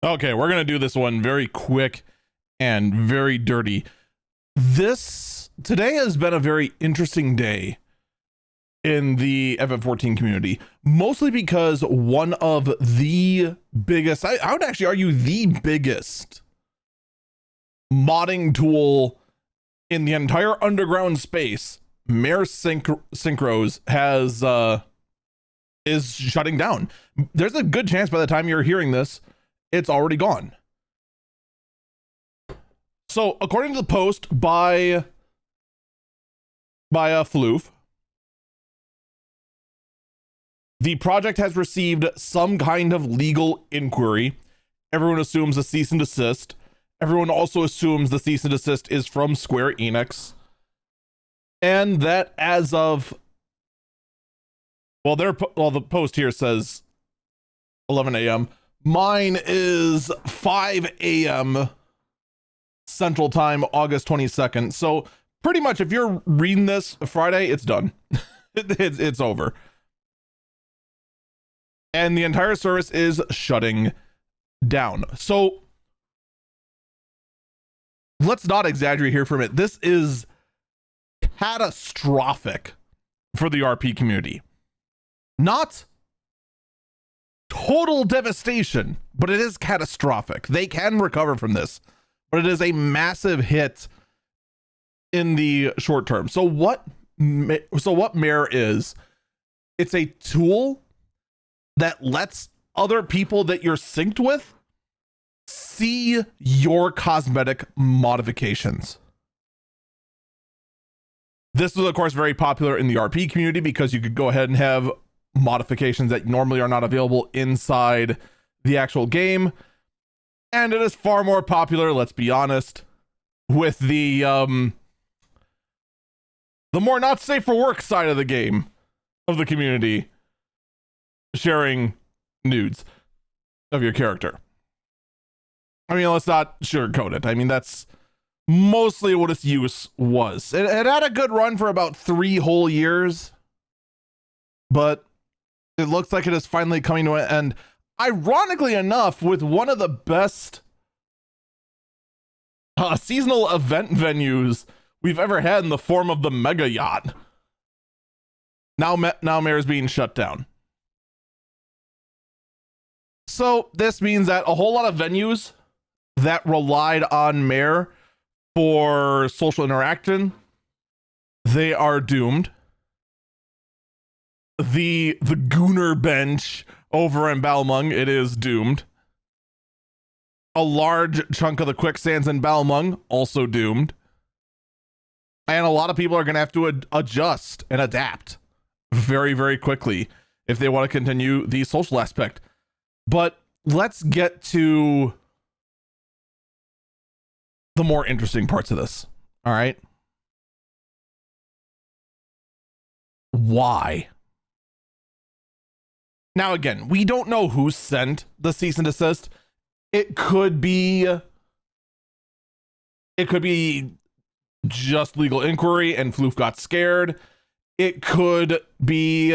Okay, we're gonna do this one very quick and very dirty. This today has been a very interesting day in the FF14 community, mostly because one of the biggest, I would actually argue the biggest modding tool in the entire underground space, Mare Synchros, is shutting down. There's a good chance by the time you're hearing this, it's already gone. So according to the post by Floof, the project has received some kind of legal inquiry. Everyone assumes a cease and desist. Everyone also assumes the cease and desist is from Square Enix. And that as of, well, the post here says 11 a.m. Mine is 5 a.m. Central Time, August 22nd. So pretty much if you're reading this Friday, it's done. It's over. And the entire service is shutting down. So let's not exaggerate here for a minute. This is catastrophic for the RP community. Not total devastation, but it is catastrophic. They can recover from this, but it is a massive hit in the short term. So what Mare is, it's a tool that lets other people that you're synced with see your cosmetic modifications. This is, of course, very popular in the RP community because you could go ahead and have modifications that normally are not available inside the actual game. And it is far more popular, let's be honest, with the more not safe for work side of the game, of the community, sharing nudes of your character. I mean, let's not sugarcoat it. I mean, that's mostly what its use was. It had a good run for about 3 whole years, but it looks like it is finally coming to an end. Ironically enough, with one of the best seasonal event venues we've ever had in the form of the Mega Yacht. Now Mare's being shut down. So this means that a whole lot of venues that relied on Mare for social interaction, they are doomed. The Gooner bench over in Balmung, it is doomed. A large chunk of the quicksands in Balmung, also doomed. And a lot of people are going to have to adjust and adapt very, very quickly if they want to continue the social aspect. But let's get to the more interesting parts of this. All right. Why? Now, again, we don't know who sent the cease and desist. It could be just legal inquiry and Floof got scared. It could be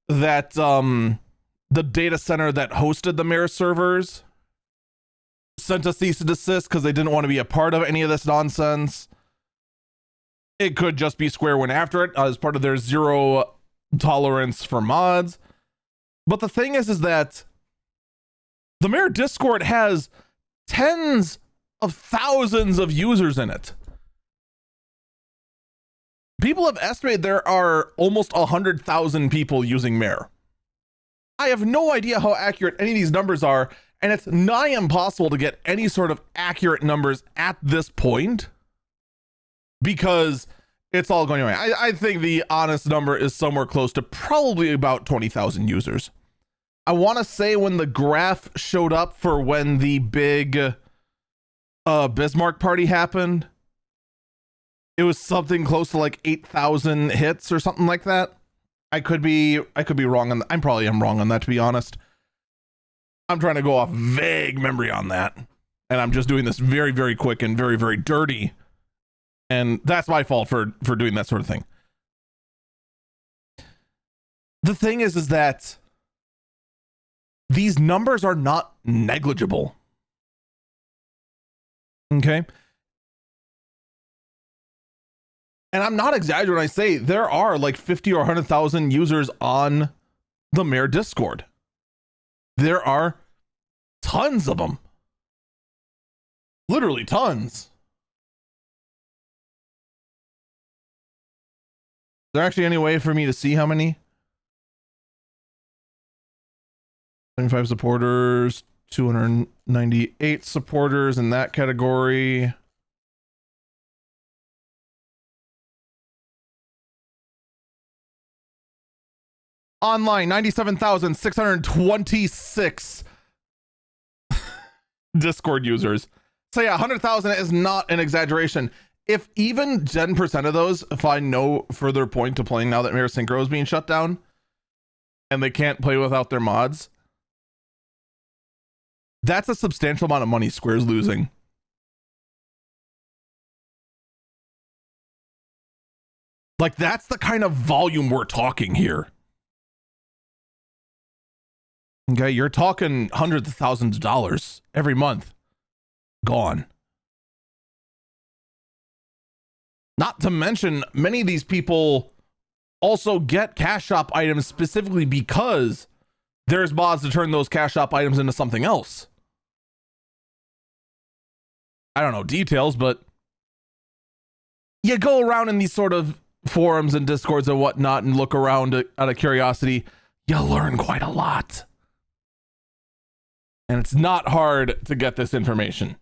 that the data center that hosted the Mare servers sent a cease and desist because they didn't want to be a part of any of this nonsense. It could just be Square went after it as part of their zero tolerance for mods. But the thing is that the Mare Discord has tens of thousands of users in it. People have estimated there are almost 100,000 people using Mare. I have no idea how accurate any of these numbers are, and it's nigh impossible to get any sort of accurate numbers at this point because it's all going away. I think the honest number is somewhere close to probably about 20,000 users. I want to say when the graph showed up for when the big Bismarck party happened, it was something close to like 8,000 hits or something like that. I could be wrong on that. I probably am wrong on that, to be honest. I'm trying to go off vague memory on that. And I'm just doing this very, very quick and very, very dirty. And that's my fault for doing that sort of thing. The thing is that these numbers are not negligible. Okay. And I'm not exaggerating when I say there are like 50 or 100,000 users on the Mare Discord. There are tons of them. Literally tons. Is there actually any way for me to see how many? 25 supporters, 298 supporters in that category. Online, 97,626 Discord users. So yeah, 100,000 is not an exaggeration. If even 10% of those find no further point to playing now that Mare Synchro is being shut down and they can't play without their mods, that's a substantial amount of money Square's losing. Like, that's the kind of volume we're talking here. Okay, you're talking hundreds of thousands of dollars every month. Gone. Not to mention, many of these people also get cash shop items specifically because there's mods to turn those cash shop items into something else. I don't know details, but you go around in these sort of forums and discords and whatnot and look around out of curiosity, you learn quite a lot. And it's not hard to get this information.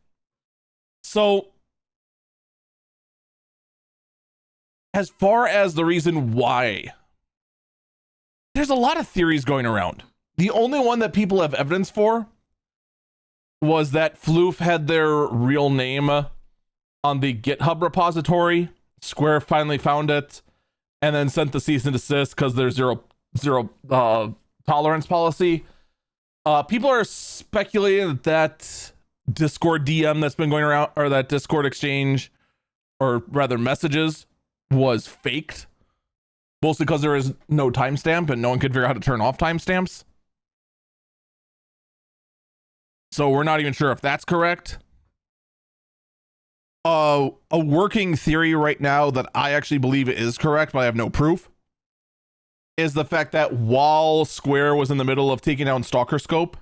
So, as far as the reason why, there's a lot of theories going around. The only one that people have evidence for was that Floof had their real name on the GitHub repository. Square finally found it and then sent the cease and desist because there's zero tolerance policy. People are speculating that Discord DM that's been going around, or that Discord exchange, or rather messages, was faked. Mostly because there is no timestamp and no one could figure out how to turn off timestamps. So we're not even sure if that's correct. A working theory right now that I actually believe is correct, but I have no proof, is the fact that while Square was in the middle of taking down Stalker Scope,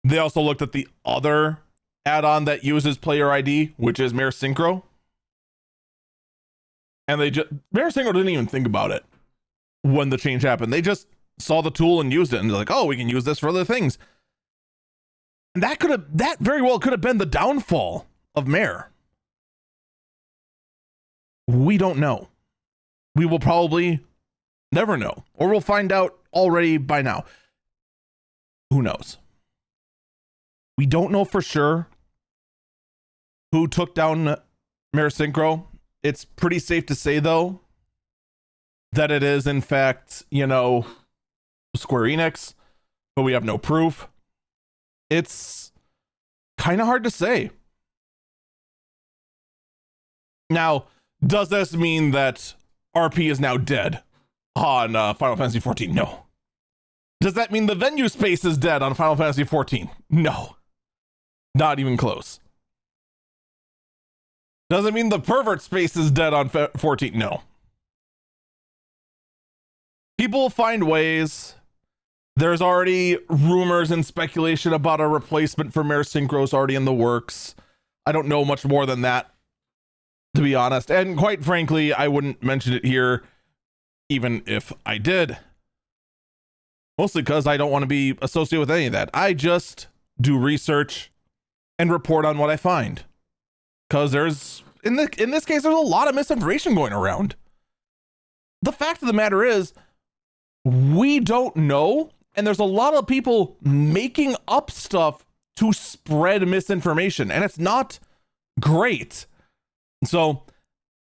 they also looked at the other add-on that uses player ID, which is Mare Synchro. And Mare Synchro didn't even think about it when the change happened. They just saw the tool and used it, and they're like, oh, we can use this for other things. And that very well could have been the downfall of Mare. We don't know. We will probably never know, or we'll find out already by now. Who knows? We don't know for sure who took down Mare Synchro. It's pretty safe to say, though, that it is, in fact, Square Enix, but we have no proof. It's kind of hard to say. Now, does this mean that RP is now dead on Final Fantasy 14? No. Does that mean the venue space is dead on Final Fantasy 14? No. Not even close. Does it mean the pervert space is dead on 14? No. People find ways. There's already rumors and speculation about a replacement for Mare Synchro's already in the works. I don't know much more than that, to be honest. And quite frankly, I wouldn't mention it here, even if I did. Mostly because I don't want to be associated with any of that. I just do research and report on what I find. Because there's, in this case, there's a lot of misinformation going around. The fact of the matter is, we don't know, and there's a lot of people making up stuff to spread misinformation, and it's not great. So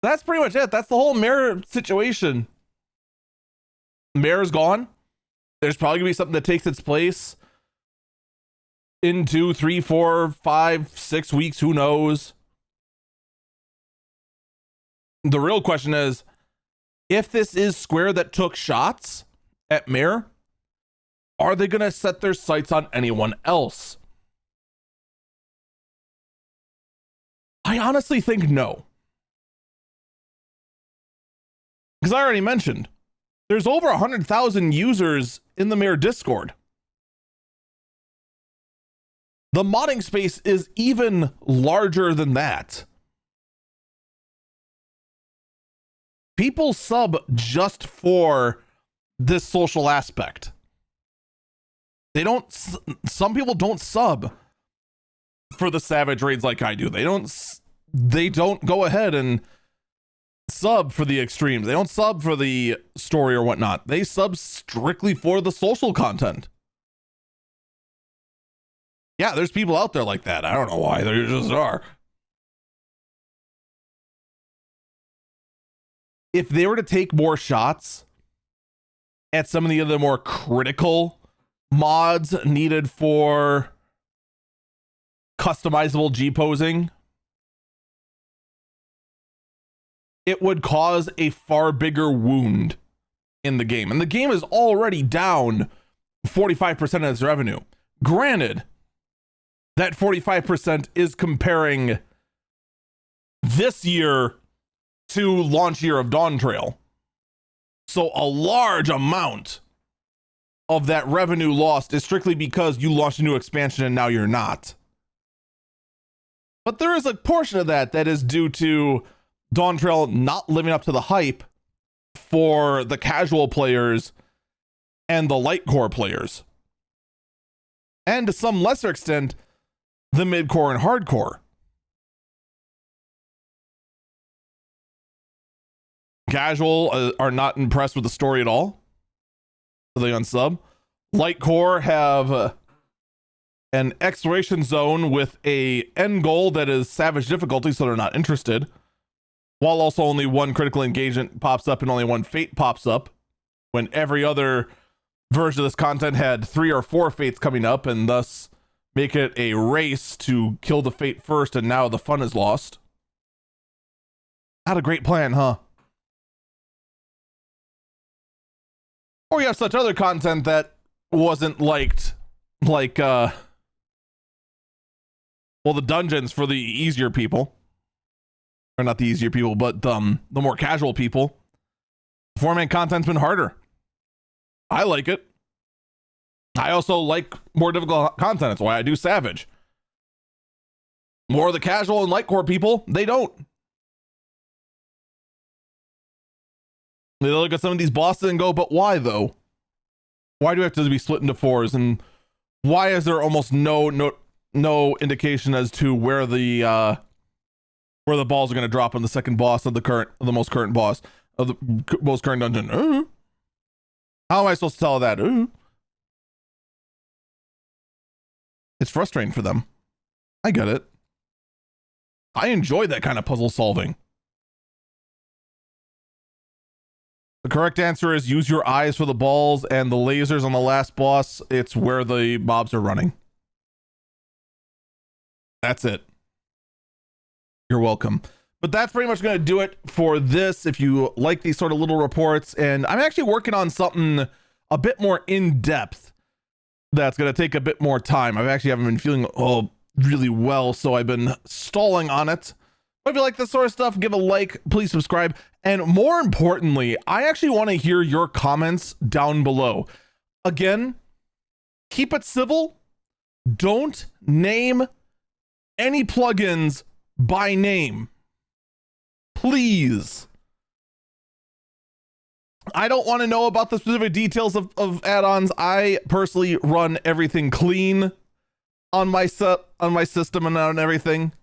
that's pretty much it. That's the whole Mare situation. Mare's gone. There's probably gonna be something that takes its place in 2, 3, 4, 5, 6 weeks. Who knows? The real question is, if this is Square that took shots at Mare, are they going to set their sights on anyone else? I honestly think no. Because I already mentioned, there's over 100,000 users in the Mirror Discord. The modding space is even larger than that. People sub just for this social aspect. Some people don't sub for the savage raids like I do. They don't go ahead and sub for the extremes. They don't sub for the story or whatnot. They sub strictly for the social content. Yeah, there's people out there like that. I don't know why. There just are. If they were to take more shots at some of the other more critical mods needed for customizable G-posing, it would cause a far bigger wound in the game. And the game is already down 45% of its revenue. Granted, that 45% is comparing this year to launch year of Dawn Trail. So a large amount of that revenue lost is strictly because you launched a new expansion and now you're not. But there is a portion of that is due to Dawn Trail not living up to the hype for the casual players and the light core players. And to some lesser extent, the mid-core and hardcore. Casual are not impressed with the story at all, so they unsub. Light core have an exploration zone with a end goal that is savage difficulty, so they're not interested. While also only one critical engagement pops up and only one fate pops up, when every other version of this content had 3 or 4 fates coming up, and thus make it a race to kill the fate first, and now the fun is lost. Not a great plan, huh? Or you have such other content that wasn't liked, like, well, the dungeons for the easier people. Or not the easier people, but the more casual people. 4-man content's been harder. I like it. I also like more difficult content. That's why I do Savage. More of the casual and light core people, they don't. They look at some of these bosses and go, but why though? Why do we have to be split into 4s? And why is there almost no indication as to where the balls are going to drop on the second boss of the most current boss of the most current dungeon? How am I supposed to tell that? It's frustrating for them. I get it. I enjoy that kind of puzzle solving. The correct answer is use your eyes for the balls and the lasers on the last boss. It's where the mobs are running. That's it. You're welcome. But that's pretty much going to do it for this. If you like these sort of little reports, and I'm actually working on something a bit more in depth that's going to take a bit more time. I actually haven't been feeling really well, so I've been stalling on it. But if you like this sort of stuff, give a like, please subscribe. And more importantly, I actually want to hear your comments down below. Again, keep it civil. Don't name any plugins by name. Please. I don't want to know about the specific details of add-ons. I personally run everything clean on my system and on everything.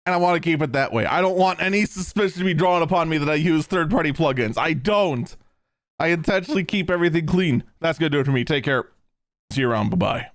And I want to keep it that way. I don't want any suspicion to be drawn upon me that I use third-party plugins. I don't. I intentionally keep everything clean. That's going to do it for me. Take care. See you around. Bye-bye.